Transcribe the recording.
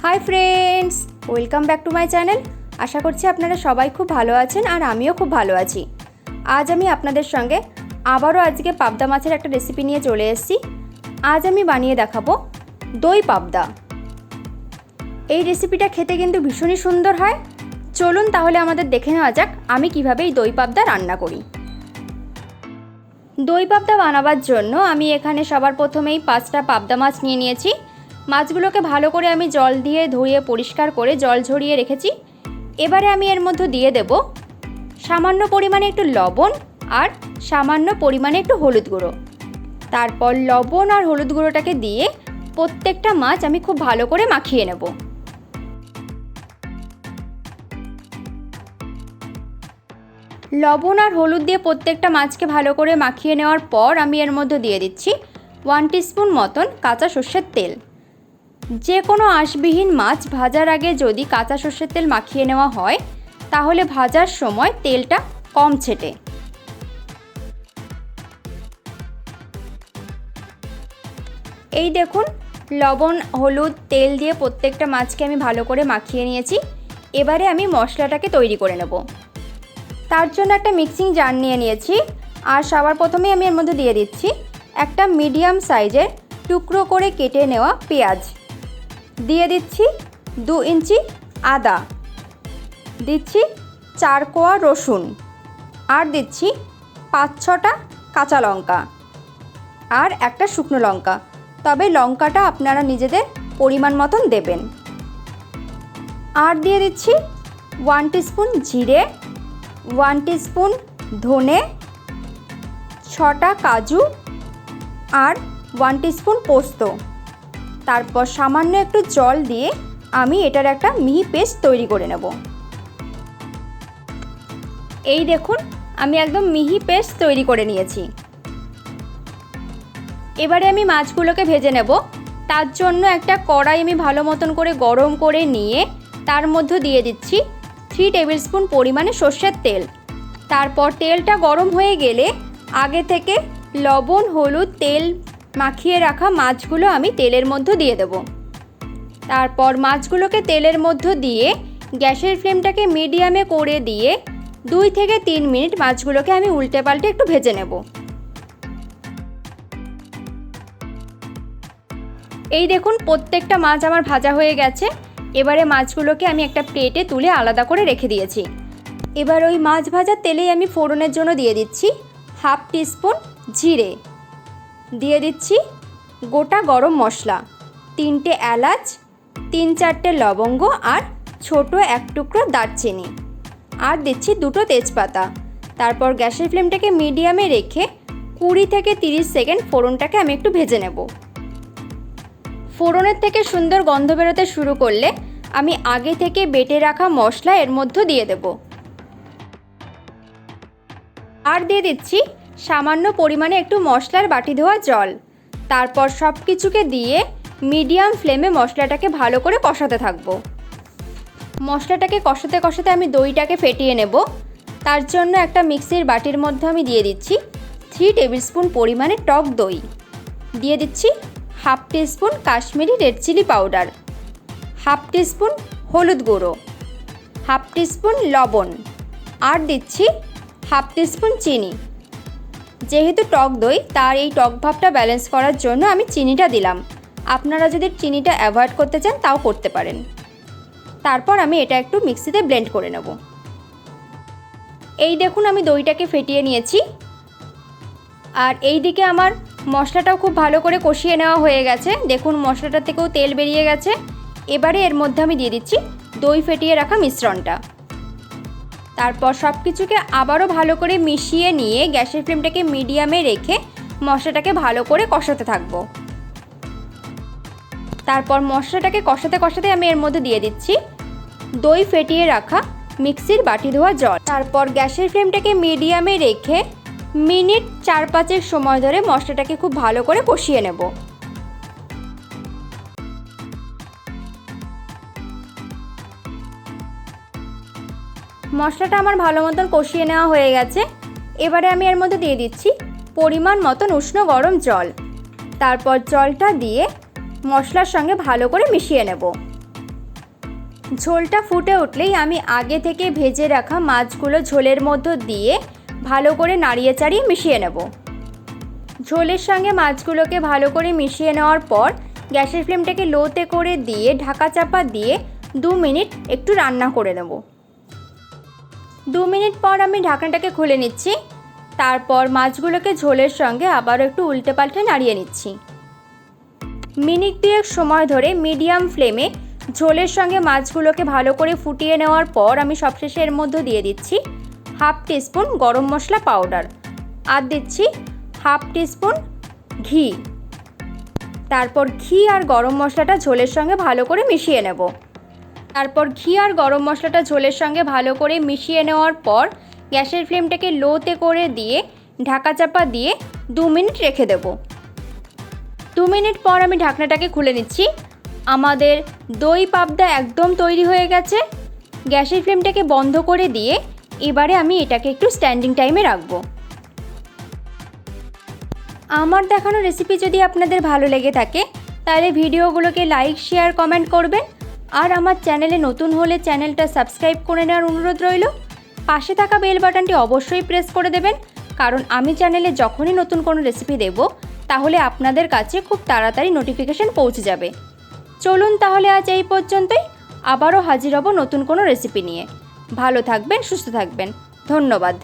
High friends, welcome back to my channel. আশা করছি আপনারা সবাই খুব ভালো আছেন আর আমিও খুব ভালো আছি। আজ আমি আপনাদের সঙ্গে আবারও আজকে পাবদা মাছের একটা রেসিপি নিয়ে চলে এসেছি। আজ আমি বানিয়ে দেখাবো দই পাবদা। এই রেসিপিটা খেতে কিন্তু ভীষণই সুন্দর হয়। চলুন তাহলে আমাদের দেখে নেওয়া যাক আমি কিভাবে এই দই পাবদা রান্না করি। দই পাবদা বানাবার জন্য আমি এখানে সবার প্রথমেই 5টা পাবদা মাছ নিয়ে নিয়েছি। মাছগুলোকে ভালো করে আমি জল দিয়ে ধুয়ে পরিষ্কার করে জল ঝরিয়ে রেখেছি। এবারে আমি এর মধ্যে দিয়ে দেব সামান্য পরিমাণে একটু লবণ আর সামান্য পরিমাণে একটু হলুদ গুঁড়ো। তারপর লবণ আর হলুদ গুঁড়োটাকে দিয়ে প্রত্যেকটা মাছ আমি খুব ভালো করে মাখিয়ে নেব। লবণ আর হলুদ দিয়ে প্রত্যেকটা মাছকে ভালো করে মাখিয়ে নেওয়ার পর আমি এর মধ্যে দিয়ে দিচ্ছি 1 টিস্পুন মতন কাঁচা সর্ষের তেল। যে কোনো আঁশবিহীন মাছ ভাজার আগে যদি কাঁচা সর্ষের তেল মাখিয়ে নেওয়া হয় তাহলে ভাজার সময় তেলটা কম ছেটে। এই দেখুন, লবণ হলুদ তেল দিয়ে প্রত্যেকটা মাছকে আমি ভালো করে মাখিয়ে নিয়েছি। এবারে আমি মশলাটাকে তৈরি করে নেব। তার জন্য একটা মিক্সিং জার নিয়ে নিয়েছি আর সবার প্রথমেই আমি এর মধ্যে দিয়ে দিচ্ছি একটা মিডিয়াম সাইজের টুকরো করে কেটে নেওয়া পেঁয়াজ, দিয়ে দিচ্ছি 2 ইঞ্চি আদা, দিচ্ছি 4 কোয়া রসুন, আর দিচ্ছি 5-6টা কাঁচা লঙ্কা আর একটা শুকনো লঙ্কা। তবে লঙ্কাটা আপনারা নিজেদের পরিমাণ মতন দেবেন। আর দিয়ে দিচ্ছি 1 টিস্পুন জিরে, 1 টিস্পুন ধনে, 6টা কাজু আর 1 টিস্পুন পোস্ত। তারপর সামান্য একটু জল দিয়ে আমি এটার একটা মিহি পেস্ট তৈরি করে নেব। এই দেখুন, আমি একদম মিহি পেস্ট তৈরি করে নিয়েছি। এবারে আমি মাছগুলোকে ভেজে নেব। তার জন্য একটা কড়াই আমি ভালো মতন করে গরম করে নিয়ে তার মধ্যে দিয়ে দিচ্ছি 3 টেবিল স্পুন পরিমাণে সর্ষের তেল। তারপর তেলটা গরম হয়ে গেলে আগে থেকে লবণ হলুদ তেল মাখিয়ে রাখা মাছগুলো আমি তেলের মধ্যে দিয়ে দেব। তারপর মাছগুলোকে তেলের মধ্যে দিয়ে গ্যাসের ফ্লেমটাকে মিডিয়ামে করে দিয়ে 2 থেকে 3 মিনিট মাছগুলোকে আমি উল্টে পাল্টে একটু ভেজে নেব। এই দেখুন, প্রত্যেকটা মাছ আমার ভাজা হয়ে গেছে। এবারে মাছগুলোকে আমি একটা প্লেটে তুলে আলাদা করে রেখে দিয়েছি। এবার ওই মাছ ভাজার তেলেই আমি ফোড়নের জন্য দিয়ে দিচ্ছি 1/2 টিস্পুন জিরে, দিয়ে দিচ্ছি গোটা গরম মশলা, 3টে এলাচ, 3-4টে লবঙ্গ আর ছোট এক টুকরো দারচিনি, আর দিচ্ছি 2টো তেজপাতা। তারপর গ্যাসের ফ্লেমটাকে মিডিয়ামে রেখে 20 থেকে 30 সেকেন্ড ফোড়নটাকে আমি একটু ভেজে নেব। ফোড়নের থেকে সুন্দর গন্ধ বেরোতে শুরু করলে আমি আগে থেকে বেটে রাখা মশলা এর মধ্যে দিয়ে দেব। আর দিয়ে দিচ্ছি সামান্য পরিমাণে একটু মশলার বাটি ধোয়া জল। তারপর সব কিছুকে দিয়ে মিডিয়াম ফ্লেমে মশলাটাকে ভালো করে কষাতে থাকবো। মশলাটাকে কষাতে কষাতে আমি দইটাকে ফেটিয়ে নেব। তার জন্য একটা মিক্সির বাটির মধ্যে আমি দিয়ে দিচ্ছি 3 টেবিল স্পুন পরিমাণে টক দই, দিয়ে দিচ্ছি 1/2 teaspoon Kashmiri red chilli powder, 1/2 teaspoon হলুদ গুঁড়ো, 1/2 টিস্পুন লবণ, আর দিচ্ছি 1/2 টিস্পুন চিনি। যেহেতু টক দই তার এই টক ভাবটা ব্যালেন্স করার জন্য আমি চিনিটা দিলাম। আপনারা যদি চিনিটা অ্যাভয়েড করতে চান তাও করতে পারেন। তারপর আমি এটা একটু মিক্সিতে ব্লেন্ড করে নেব। এই দেখুন, আমি দইটাকে ফেটিয়ে নিয়েছি আর এই দিকে আমার মশলাটাও খুব ভালো করে কষিয়ে নেওয়া হয়ে গেছে। দেখুন, মশলাটা থেকেও তেল বেরিয়ে গেছে। এবারে এর মধ্যে আমি দিয়ে দিচ্ছি দই ফেটিয়ে রাখা মিশ্রণটা। তারপর সব কিছুকে আবারও ভালো করে মিশিয়ে নিয়ে গ্যাসের ফ্লেমটাকে মিডিয়ামে রেখে মশলাটাকে ভালো করে কষাতে থাকবো। তারপর মশলাটাকে কষাতে কষাতে আমি এর মধ্যে দিয়ে দিচ্ছি দই ফেটিয়ে রাখা মিক্সির বাটি ধোয়া জল। তারপর গ্যাসের ফ্লেমটাকে মিডিয়ামে রেখে মিনিট 4-5 সময় ধরে মশলাটাকে খুব ভালো করে কষিয়ে নেব। মশলাটা আমার ভালো মতন কষিয়ে নেওয়া হয়ে গেছে। এবারে আমি এর মধ্যে দিয়ে দিচ্ছি পরিমাণ মতন উষ্ণ গরম জল। তারপর জলটা দিয়ে মশলার সঙ্গে ভালো করে মিশিয়ে নেব। ঝোলটা ফুটে উঠলেই আমি আগে থেকে ভেজে রাখা মাছগুলো ঝোলের মধ্যে দিয়ে ভালো করে নাড়িয়ে চাড়িয়ে মিশিয়ে নেব। ঝোলের সঙ্গে মাছগুলোকে ভালো করে মিশিয়ে নেওয়ার পর গ্যাসের ফ্লেমটাকে লোতে করে দিয়ে ঢাকা চাপা দিয়ে 2 মিনিট একটু রান্না করে নেব। 2 মিনিট পর আমি ঢাকনাটাকে খুলে নিচ্ছি। তারপর মাছগুলোকে ঝোলের সঙ্গে আবারও একটু উল্টে পাল্টে নাড়িয়ে নিচ্ছি। মিনিট 2 সময় ধরে মিডিয়াম ফ্লেমে ঝোলের সঙ্গে মাছগুলোকে ভালো করে ফুটিয়ে নেওয়ার পর আমি সবশেষে এর মধ্যে দিয়ে দিচ্ছি 1/2 টিস্পুন গরম মশলা পাউডার আর দিচ্ছি 1/2 টিস্পুন ঘি। তারপর ঘি আর গরম মশলাটা ঝোলের সঙ্গে ভালো করে মিশিয়ে নেব। তারপর ঘি আর গরম মশলাটা ঝোলের সঙ্গে ভালো করে মিশিয়ে নেওয়ার পর গ্যাসের ফ্লেমটাকে লোতে করে দিয়ে ঢাকা চাপা দিয়ে 2 মিনিট রেখে দেব। 2 মিনিট পর আমি ঢাকনাটাকে খুলে নিচ্ছি। আমাদের দই পাবদা একদম তৈরি হয়ে গেছে। গ্যাসের ফ্লেমটাকে বন্ধ করে দিয়ে এবারে আমি এটাকে একটু স্ট্যান্ডিং টাইমে রাখবো। আমার দেখানো রেসিপি যদি আপনাদের ভালো লেগে থাকে তাহলে ভিডিওগুলোকে লাইক, শেয়ার, কমেন্ট করবেন। আর আমার চ্যানেলে নতুন হলে চ্যানেলটা সাবস্ক্রাইব করে নেওয়ার অনুরোধ রইল। পাশে থাকা বেল বাটনটি অবশ্যই প্রেস করে দেবেন, কারণ আমি চ্যানেলে যখনই নতুন কোনো রেসিপি দেব তাহলে আপনাদের কাছে খুব তাড়াতাড়ি নোটিফিকেশন পৌঁছে যাবে। চলুন তাহলে আজ এই পর্যন্তই। আবারও হাজির হব নতুন কোনো রেসিপি নিয়ে। ভালো থাকবেন, সুস্থ থাকবেন। ধন্যবাদ।